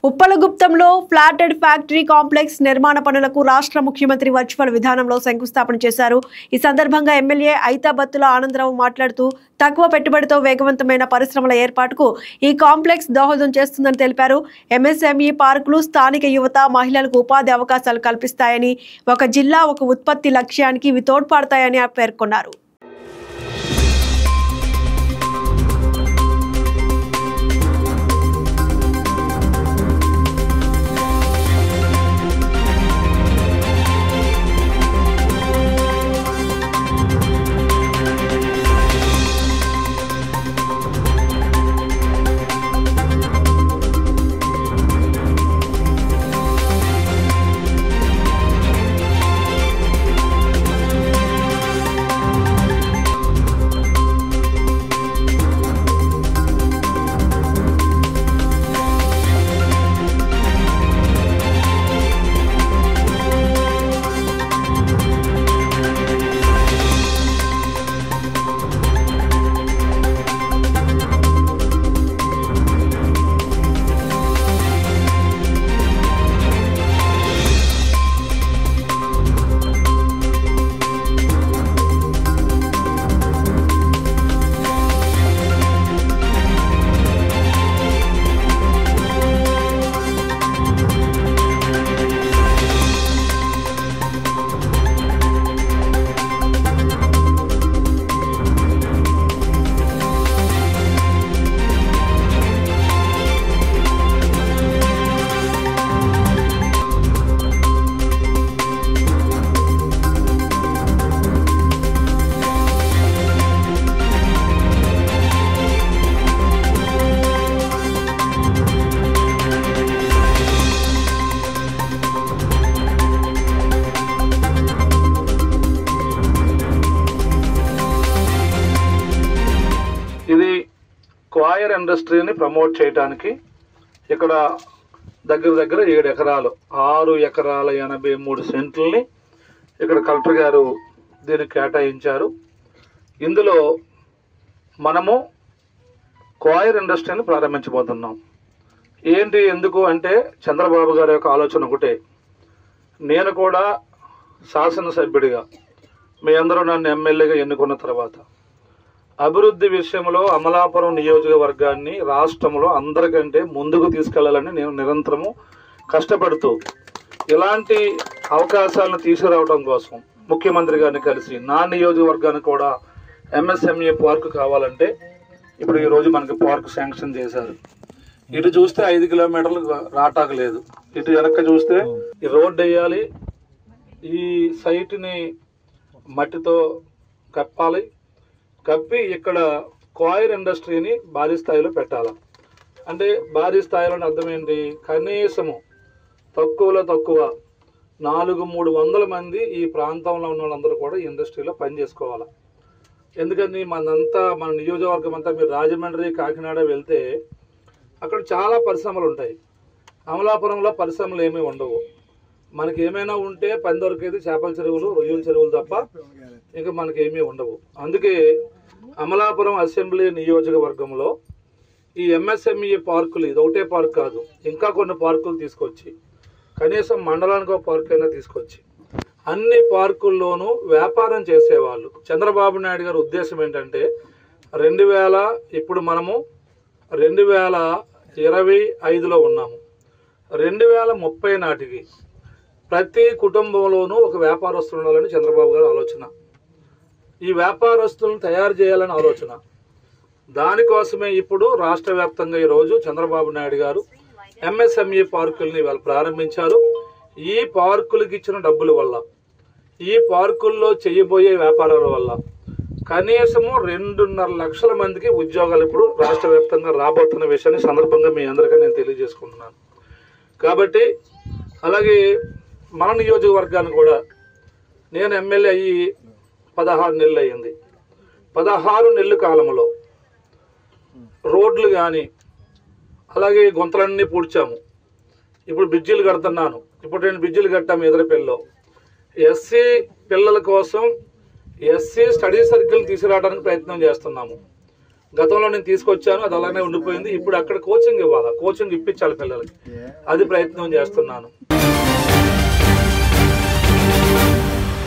ఉప్పలగుప్తంలో flatted factory complex నిర్మాణ పనులకు రాష్ట్ర ముఖ్యమంత్రి వర్చువల్ విధానంలో శంకుస్థాపన చేశారు. ఈ సందర్భంగా ఎమ్మెల్యే ఐతాబత్తుల ఆనందరావు మాట్లాడుతూ తక్కువ పెట్టుబడితో వేగవంతమైన పరిశ్రమల ఏర్పాటుకు ఈ కాంప్లెక్స్ దోహదం చేస్తుందని తెలిపారు. ఎంఎస్ఎంఈ పార్కులు స్థానిక యువత, మహిళలకు ఉపాధి అవకాశాలు కల్పిస్తాయని, ఒక జిల్లా ఒక ఉత్పత్తి లక్ష్యానికి ఇవి తోడ్పడతాయని పేర్కొన్నారు. ఇది క్వాయర్ ఇండస్ట్రీని ప్రమోట్ చేయడానికి ఇక్కడ దగ్గర 7 ఎకరాలు 6 ఎకరాల 83 సెంట్లని ఇక్కడ కలెక్టర్ గారు దీనికి కేటాయించారు. ఇందులో మనము క్వాయర్ ఇండస్ట్రీని ప్రారంభించబోతున్నాం. ఏంటి ఎందుకు అంటే చంద్రబాబు గారి యొక్క ఆలోచన ఒకటే. నేను కూడా శాసనసభ్యుడిగా మీ అందరూ నన్ను ఎమ్మెల్యేగా ఎన్నుకున్న తర్వాత అభివృద్ధి విషయంలో అమలాపురం నియోజకవర్గాన్ని రాష్ట్రంలో అందరికంటే ముందుకు తీసుకెళ్లాలని నేను నిరంతరము కష్టపడుతూ ఇలాంటి అవకాశాలను తీసుకురావడం కోసం ముఖ్యమంత్రి గారిని కలిసి నా నియోజకవర్గానికి కూడా ఎంఎస్ఎంఈ పార్క్ కావాలంటే ఇప్పుడు ఈరోజు మనకి పార్క్ శాంక్షన్ చేశారు. ఇటు చూస్తే 5 కిలోమీటర్లు రాటాకు లేదు, ఇటు వెనక్కి చూస్తే ఈ రోడ్డు వేయాలి, ఈ సైట్ని మట్టితో కప్పాలి, కప్పి ఇక్కడ క్వాయర్ ఇండస్ట్రీని భారీ స్థాయిలో పెట్టాలి. అంటే భారీ స్థాయిలో అర్థం ఏంటి, కనీసము తక్కువలో తక్కువ 400-300 మంది ఈ ప్రాంతంలో ఉన్న వాళ్ళందరూ కూడా ఈ ఇండస్ట్రీలో పనిచేసుకోవాలి. ఎందుకని మన నియోజకవర్గం అంతా మీరు రాజమండ్రి, కాకినాడ వెళ్తే అక్కడ చాలా పరిశ్రమలు ఉంటాయి. అమలాపురంలో పరిశ్రమలు ఏమీ ఉండవు. మనకి ఏమైనా ఉంటే పని దొరికేది చేపల చెరువులు, రొయ్యల చెరువులు తప్ప ఇంకా మనకి ఏమీ ఉండవు. అందుకే అమలాపురం అసెంబ్లీ నియోజకవర్గంలో ఈ ఎంఎస్ఎంఈ పార్కులు, ఇది ఒకటే పార్క్ కాదు, ఇంకా కొన్ని పార్కులు తీసుకొచ్చి కనీసం మండలానికి ఒక పార్క్ అయినా తీసుకొచ్చి అన్ని పార్కుల్లోనూ వ్యాపారం చేసేవాళ్ళు. చంద్రబాబు నాయుడు గారి ఉద్దేశం ఏంటంటే ఇప్పుడు మనము 2025లో ఉన్నాము. 2030 నాటికి ప్రతి కుటుంబంలోనూ ఒక వ్యాపారస్తులు ఉండాలని చంద్రబాబు గారి ఆలోచన. ఈ వ్యాపారస్తులను తయారు చేయాలని ఆలోచన. దానికోసమే ఇప్పుడు రాష్ట్ర వ్యాప్తంగా ఈరోజు చంద్రబాబు నాయుడు గారు ఎంఎస్ఎంఈ పార్కుల్ని వాళ్ళు ప్రారంభించారు. ఈ పార్కులకి ఇచ్చిన డబ్బుల వల్ల, ఈ పార్కుల్లో చేయబోయే వ్యాపారాల వల్ల కనీసము 2.5 లక్షల మందికి ఉద్యోగాలు ఇప్పుడు రాష్ట్ర వ్యాప్తంగా రాబోతున్న విషయాన్ని సందర్భంగా మీ అందరికీ నేను తెలియజేసుకుంటున్నాను. కాబట్టి అలాగే మన నియోజకవర్గాన్ని కూడా నేను ఎమ్మెల్యే అయ్యి 16 నెలలు అయ్యింది. 16 నెలల కాలంలో రోడ్లు కానీ అలాగే గుంతలన్నీ పూడ్చాము. ఇప్పుడు బ్రిడ్జిలు కడుతున్నాను. ఇప్పుడు 2 బ్రిడ్జిలు కట్టాము ఎదురుపల్లిలో. ఎస్సీ పిల్లల కోసం ఎస్సీ స్టడీ సర్కిల్ తీసుకురావడానికి ప్రయత్నం చేస్తున్నాము. గతంలో నేను తీసుకొచ్చాను, అది అలానే ఉండిపోయింది. ఇప్పుడు అక్కడ కోచింగ్ ఇవ్వాలి, కోచింగ్ ఇప్పించాలి పిల్లలకి, అది ప్రయత్నం చేస్తున్నాను.